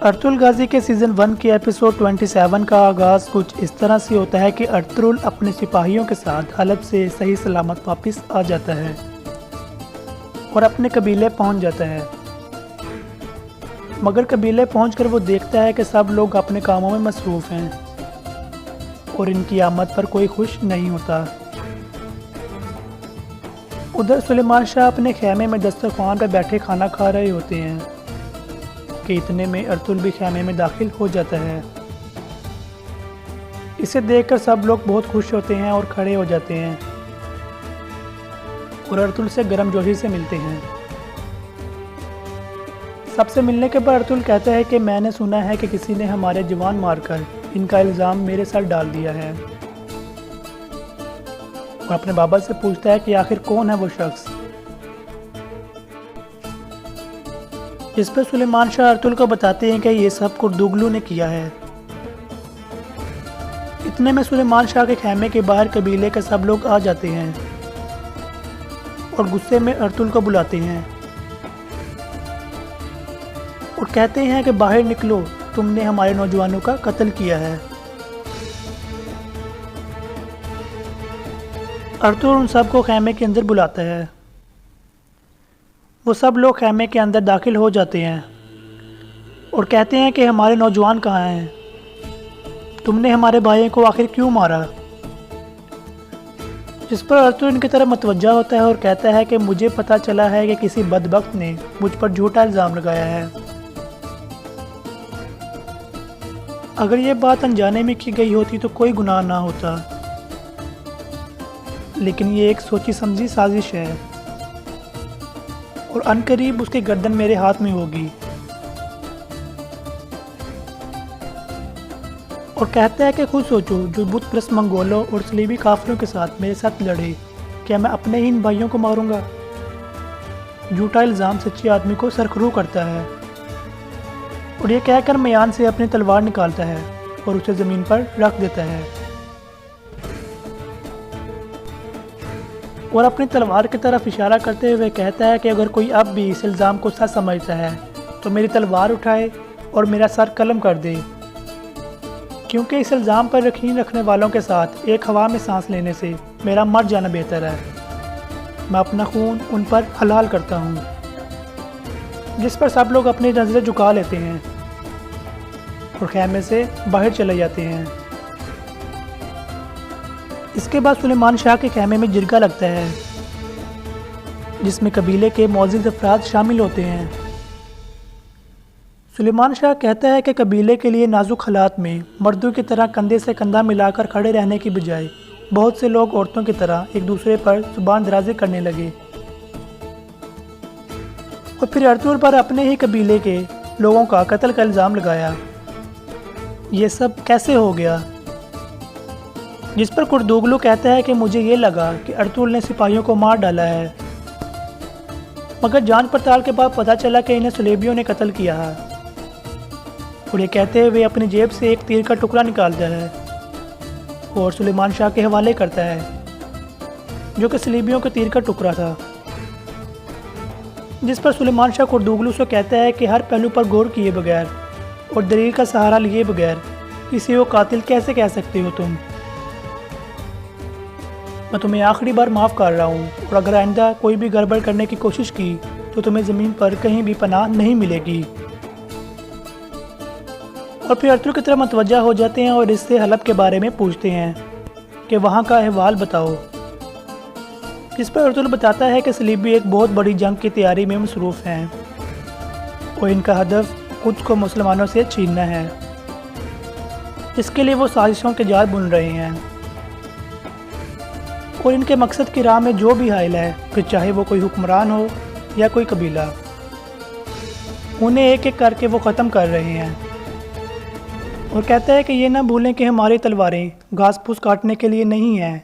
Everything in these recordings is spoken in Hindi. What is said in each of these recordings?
अर्तुल गाजी के सीज़न 1 के एपिसोड 27 का आगाज़ कुछ इस तरह से होता है कि अर्तुल अपने सिपाहियों के साथ हलब से सही सलामत वापस आ जाता है और अपने कबीले पहुंच जाता है। मगर कबीले पहुंचकर वो देखता है कि सब लोग अपने कामों में मसरूफ़ हैं और इनकी आमद पर कोई खुश नहीं होता। उधर सुलेमान शाह अपने खेमे में दस्तरखान पर बैठे खाना खा रहे होते हैं कि इतने में अर्तुल भी खेमे में दाखिल हो जाता है। इसे देखकर सब लोग बहुत खुश होते हैं और खड़े हो जाते हैं और अर्तुल से गर्मजोशी से मिलते हैं। सबसे मिलने के बाद अर्तुल कहता है कि मैंने सुना है कि किसी ने हमारे जवान मारकर इनका इल्ज़ाम मेरे सर डाल दिया है और अपने बाबा से पूछता है कि आखिर कौन है वो शख्स। इस पर सुलेमान शाह अर्तुल को बताते हैं कि ये सब कुर्दुगलू ने किया है। इतने में सुलेमान शाह के खेमे के बाहर कबीले के सब लोग आ जाते हैं और गुस्से में अर्तुल को बुलाते हैं और कहते हैं कि बाहर निकलो, तुमने हमारे नौजवानों का कत्ल किया है। अर्तुल उन सबको खेमे के अंदर बुलाता है। वो सब लोग खेमे के अंदर दाखिल हो जाते हैं और कहते हैं कि हमारे नौजवान कहाँ हैं, तुमने हमारे भाइयों को आखिर क्यों मारा। जिस पर अर्तुल इनकी तरफ मतवज्जा होता है और कहता है कि मुझे पता चला है कि किसी बदबख्त ने मुझ पर झूठा इल्ज़ाम लगाया है। अगर ये बात अनजाने में की गई होती तो कोई गुनाह ना होता, लेकिन ये एक सोची समझी साजिश है और अनकरीब उसकी गर्दन मेरे हाथ में होगी। और कहता है कि खुद सोचो, जो बुत प्रस्त मंगोलों और सलीबी काफिरों के साथ मेरे साथ लड़े, क्या मैं अपने ही इन भाइयों को मारूंगा। झूठा इल्ज़ाम सच्चे आदमी को सरखरू करता है और ये कहकर म्यान से अपनी तलवार निकालता है और उसे ज़मीन पर रख देता है और अपनी तलवार की तरफ इशारा करते हुए कहता है कि अगर कोई अब भी इस इल्ज़ाम को सच समझता है तो मेरी तलवार उठाए और मेरा सर कलम कर दे, क्योंकि इस इल्ज़ाम पर यकीन रखने वालों के साथ एक हवा में सांस लेने से मेरा मर जाना बेहतर है। मैं अपना खून उन पर हलाल करता हूँ। जिस पर सब लोग अपनी नज़रें झुका लेते हैं और खेमे से बाहर चले जाते हैं। इसके बाद सुलेमान शाह के खेमे में जिरगा लगता है जिसमें कबीले के मौजूद अफराद शामिल होते हैं। सुलेमान शाह कहता है कि कबीले के लिए नाजुक हालात में मर्दों की तरह कंधे से कंधा मिलाकर खड़े रहने की बजाय बहुत से लोग औरतों की तरह एक दूसरे पर जुबान दराज़ी करने लगे और फिर अर्तुल पर अपने ही कबीले के लोगों का कत्ल का इल्ज़ाम लगाया। ये सब कैसे हो गया। जिस पर कुर्दुगलू कहता है कि मुझे ये लगा कि अर्तुल ने सिपाहियों को मार डाला है, मगर जांच पड़ताल के बाद पता चला कि इन्हें सलेबियों ने कत्ल किया है। और ये कहते हुए अपनी जेब से एक तीर का टुकड़ा निकालता है और सुलेमान शाह के हवाले करता है, जो कि सलेबियों के तीर का टुकड़ा था। जिस पर सुलेमान शाह कुर्दुगलू से कहता है कि हर पहलू पर गौर किए बगैर और दलील का सहारा लिए बगैर किसी को कातिल कैसे कह सकते हो तुम। मैं तुम्हें आखिरी बार माफ़ कर रहा हूँ और अगर आइंदा कोई भी गड़बड़ करने की कोशिश की तो तुम्हें ज़मीन पर कहीं भी पनाह नहीं मिलेगी। और फिर अर्तुल की तरफ मतवज्जा हो जाते हैं और इससे हलब के बारे में पूछते हैं कि वहाँ का अहवाल बताओ। जिस पर अर्तुल बताता है कि सलीबी एक बहुत बड़ी जंग की तैयारी में मसरूफ़ हैं और इनका हदफ खुद को मुसलमानों से छीनना है। इसके लिए वो साजिशों के जाल बुन रहे हैं और इनके मकसद की राह में जो भी हाइल है, फिर चाहे वो कोई हुक्मरान हो या कोई कबीला, उन्हें एक एक करके वो ख़त्म कर रहे हैं। और कहता है कि ये ना भूलें कि हमारी तलवारें घास फूस काटने के लिए नहीं हैं।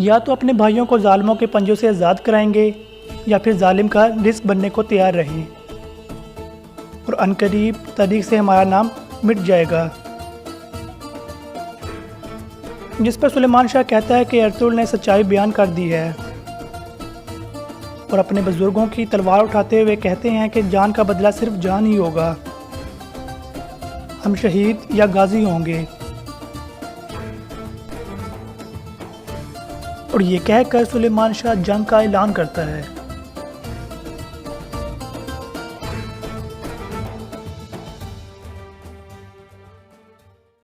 या तो अपने भाइयों को जालिमों के पंजों से आज़ाद कराएंगे या फिर जालिम का रिस्क बनने को तैयार रहें और अनकरीब तारीख से हमारा नाम मिट जाएगा। जिस पर सुलेमान शाह कहता है कि अर्तुल ने सच्चाई बयान कर दी है और अपने बुज़ुर्गों की तलवार उठाते हुए कहते हैं कि जान का बदला सिर्फ जान ही होगा, हम शहीद या गाजी होंगे। और ये कहकर सुलेमान शाह जंग का ऐलान करता है।